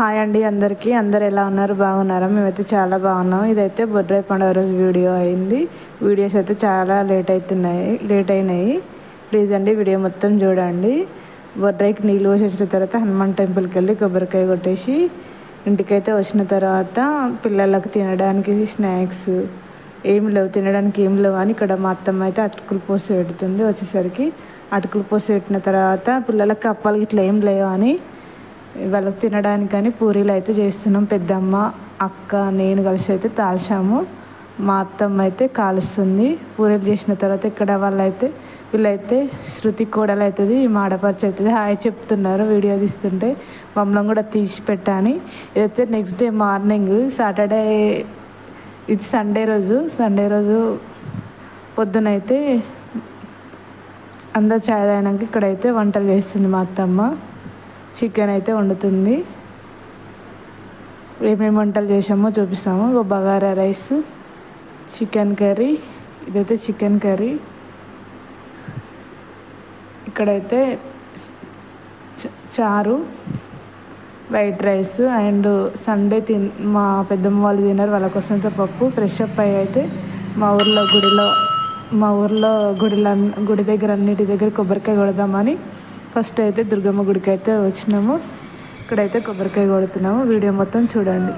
Hi అండి అందరికీ. అందరు ఎలా ఉన్నారు? బాగున్నారా? మేమైతే చాలా బాగున్నాం. ఇదైతే బొడ్రాయి పండుగ రోజు వీడియో అయింది. వీడియోస్ అయితే చాలా లేట్ అయినాయి. ప్లీజ్ అండి వీడియో మొత్తం చూడండి. బొడ్రాయికి నీళ్ళు పోసేసిన తర్వాత హనుమాన్ టెంపుల్కి వెళ్ళి కొబ్బరికాయ కొట్టేసి ఇంటికైతే వచ్చిన తర్వాత పిల్లలకు తినడానికి స్నాక్స్ తినడానికి ఏం లేవు అని ఇక్కడ మా అత్తమ్మ అయితే అటుకులు పోసి పెడుతుంది. వచ్చేసరికి అటుకులు పోసి పెట్టిన తర్వాత పిల్లలకి అప్పాలు ఇట్లా ఏం లేవు అని వాళ్ళకి తినడానికని పూరీలు అయితే చేస్తున్నాం. పెద్దమ్మ, అక్క, నేను కలిసి అయితే తాల్చాము. మా అత్తమ్మ అయితే కాలుస్తుంది. పూరీలు చేసిన తర్వాత ఇక్కడ వీళ్ళైతే శృతి కోడలు అవుతుంది, మా ఆడపడుచు అవుతుంది హాయ్ చెప్తున్నారు వీడియో తీస్తుంటే. మమ్మల్ని కూడా తీసి పెట్టాని. ఇదైతే నెక్స్ట్ డే మార్నింగ్ సాటర్డే, ఇది సండే రోజు పొద్దునైతే అందరు చాయ్ తాగినాక ఇక్కడైతే వంటలు చేస్తుంది మా అత్తమ్మ. చికెన్ అయితే వండుతుంది. ఏమేమి వంటలు చేసామో చూపిస్తాము. బగారా రైస్, చికెన్ కర్రీ, ఇదైతే చికెన్ కర్రీ. ఇక్కడైతే చారు, వైట్ రైస్ అండ్ సండే మా పెద్దమ్మ వాళ్ళు తిన్నారు, వాళ్ళ కోసం అయితే పప్పు. ఫ్రెష్ అప్ అయ్యి అయితే మా ఊర్లో గుడి దగ్గర అన్నిటి దగ్గర కొబ్బరికాయ కొడదామని ఫస్ట్ అయితే దుర్గమ్మ గుడికి అయితే వచ్చినాము. ఇక్కడైతే కొబ్బరికాయ కొడుతున్నాము. వీడియో మొత్తం చూడండి.